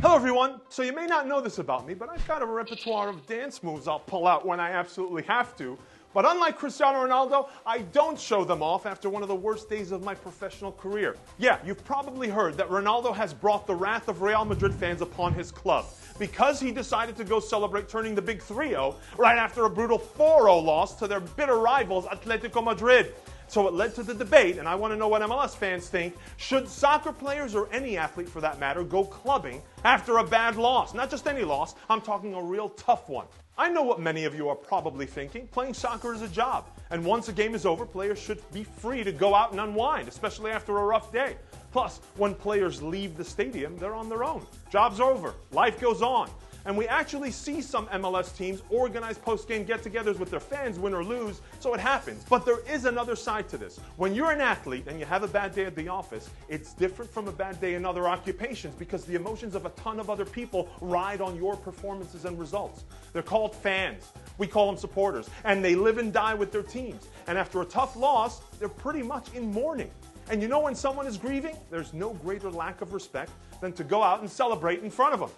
Hello everyone! So you may not know this about me, but I've got a repertoire of dance moves I'll pull out when I absolutely have to. But unlike Cristiano Ronaldo, I don't show them off after one of the worst days of my professional career. Yeah, you've probably heard that Ronaldo has brought the wrath of Real Madrid fans upon his club because he decided to go celebrate turning the big 3-0 right after a brutal 4-0 loss to their bitter rivals Atletico Madrid. So it led to the debate, and I want to know what MLS fans think. Should soccer players, or any athlete for that matter, go clubbing after a bad loss? Not just any loss, I'm talking a real tough one. I know what many of you are probably thinking. Playing soccer is a job, and once a game is over, players should be free to go out and unwind, especially after a rough day. Plus, when players leave the stadium, they're on their own. Job's over. Life goes on. And we actually see some MLS teams organize post-game get-togethers with their fans, win or lose, so it happens. But there is another side to this. When you're an athlete and you have a bad day at the office, it's different from a bad day in other occupations because the emotions of a ton of other people ride on your performances and results. They're called fans. We call them supporters. And they live and die with their teams. And after a tough loss, they're pretty much in mourning. And you know when someone is grieving, there's no greater lack of respect than to go out and celebrate in front of them.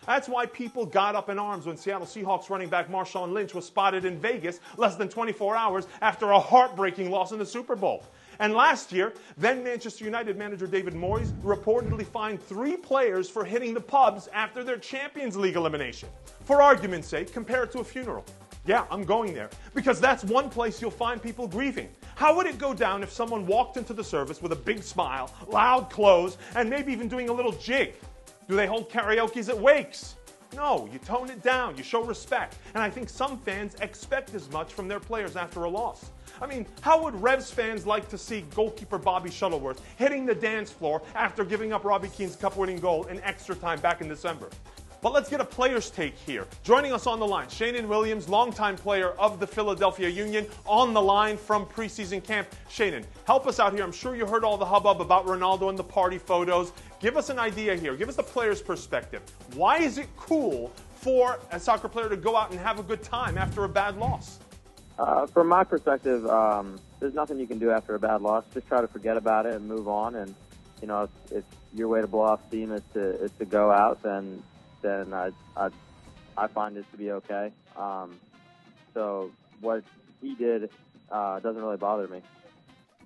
That's why people got up in arms when Seattle Seahawks running back Marshawn Lynch was spotted in Vegas less than 24 hours after a heartbreaking loss in the Super Bowl. And last year, then Manchester United manager David Moyes reportedly fined 3 players for hitting the pubs after their Champions League elimination. For argument's sake, compare it to a funeral. Yeah, I'm going there, because that's one place you'll find people grieving. How would it go down if someone walked into the service with a big smile, loud clothes, and maybe even doing a little jig? Do they hold karaoke's at wakes? No, you tone it down, you show respect. And I think some fans expect as much from their players after a loss. I mean, how would Revs fans like to see goalkeeper Bobby Shuttleworth hitting the dance floor after giving up Robbie Keane's cup-winning goal in extra time back in December? But let's get a player's take here. Joining us on the line, Sheanon Williams, longtime player of the Philadelphia Union, on the line from preseason camp. Sheanon, help us out here. I'm sure you heard all the hubbub about Ronaldo and the party photos. Give us an idea here. Give us the player's perspective. Why is it cool for a soccer player to go out and have a good time after a bad loss? From my perspective, there's nothing you can do after a bad loss. Just try to forget about it and move on. And, you know, if your way to blow off steam is to go out, then I find it to be okay. So what he did doesn't really bother me.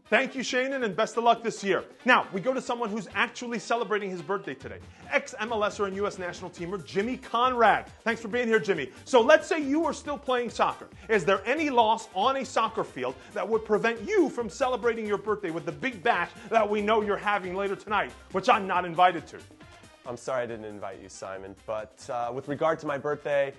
Thank you, Sheanon, and best of luck this year. Now, we go to someone who's actually celebrating his birthday today. Ex-MLSer and US national teamer Jimmy Conrad. Thanks for being here, Jimmy. So let's say you were still playing soccer. Is there any loss on a soccer field that would prevent you from celebrating your birthday with the big bash that we know you're having later tonight, which I'm not invited to? I'm sorry I didn't invite you, Simon, but with regard to my birthday,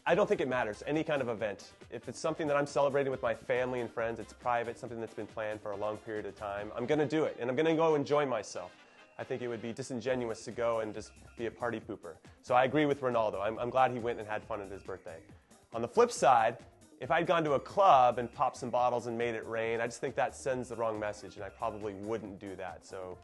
I don't think it matters, any kind of event. If it's something that I'm celebrating with my family and friends, it's private, something that's been planned for a long period of time, I'm going to do it, and I'm going to go enjoy myself. I think it would be disingenuous to go and just be a party pooper. So I agree with Ronaldo. I'm glad he went and had fun at his birthday. On the flip side, if I'd gone to a club and popped some bottles and made it rain, I just think that sends the wrong message, and I probably wouldn't do that. So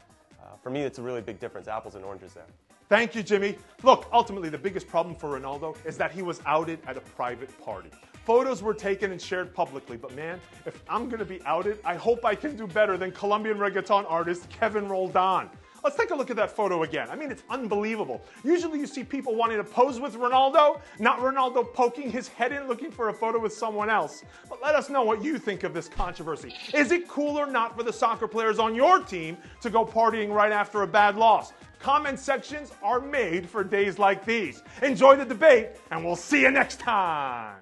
for me, it's a really big difference, apples and oranges there. Thank you, Jimmy. Look, ultimately, the biggest problem for Ronaldo is that he was outed at a private party. Photos were taken and shared publicly, but man, if I'm going to be outed, I hope I can do better than Colombian reggaeton artist Kevin Roldan. Let's take a look at that photo again. I mean, it's unbelievable. Usually you see people wanting to pose with Ronaldo, not Ronaldo poking his head in looking for a photo with someone else. But let us know what you think of this controversy. Is it cool or not for the soccer players on your team to go partying right after a bad loss? Comment sections are made for days like these. Enjoy the debate, and we'll see you next time.